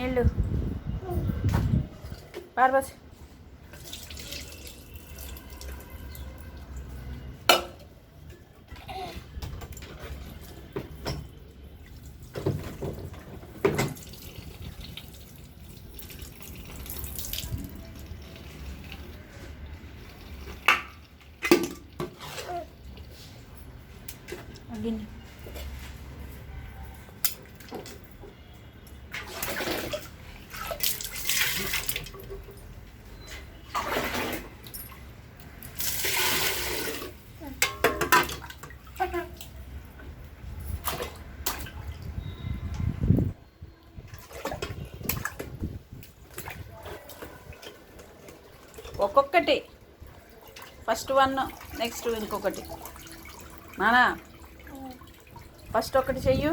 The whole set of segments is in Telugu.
నీళ్ళు పారబోసి. గిన్నె ఒక్కొక్కటి. ఫస్ట్ వన్, నెక్స్ట్ ఇంకొకటి. నానా ఫస్ట్ ఒకటి చెయ్యు.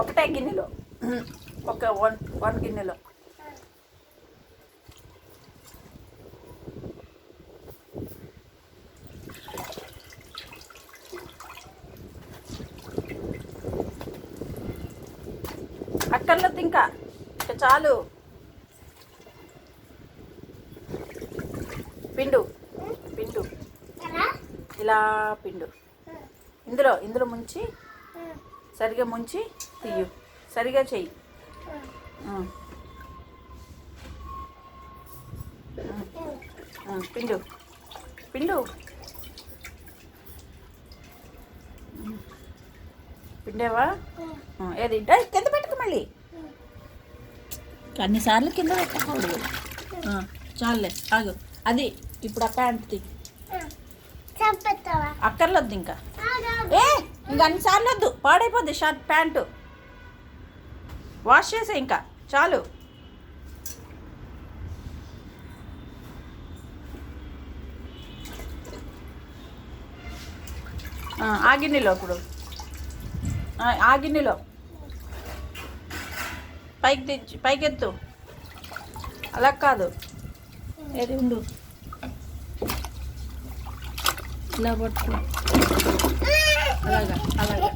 ఒకటే గిన్నెలో, ఒక వన్ గిన్నెలో. అక్కర్లేదు ఇంకా చాలు. పిండు పిండు ఇలా పిండు. ఇందులో ముంచి సరిగా ముంచి తీయు. సరిగా చెయ్యి. పిండు పిండు పిండేవా? ఏది కింద పెట్టుకు. మళ్ళీ అన్నిసార్లు కింద పెట్టకూడదు. చాలులే ఆగు. అది ఇప్పుడు ఆ ప్యాంట్ అక్కర్లొద్దు ఇంకా. ఇంకా అన్నిసార్లు వద్దు, పాడైపోద్ది షర్ట్ ప్యాంటు. వాష్ చేసే ఇంకా చాలు. ఆ గిన్నెలో ఇప్పుడు ఆ గిన్నెలో పైకి తెచ్చి పైకెత్తు. అలా కాదు, ఏది ఉండు ఇలా పట్టుకో. అలాగా అలాగా.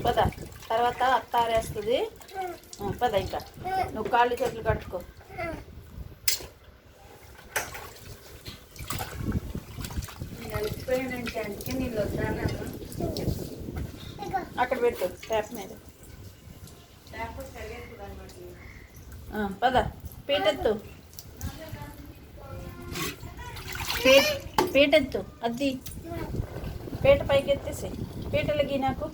పద, తర్వాత అత్తారేస్తుంది. పద ఇంకా నువ్వు కాళ్ళు చేతులు కట్టుకో. అక్కడ పెట్టు ట్యాప్ మీద. పద పీటెత్తు, పీటెత్తు. అది పీట పైకి ఎత్తేసి పీటలకి నాకు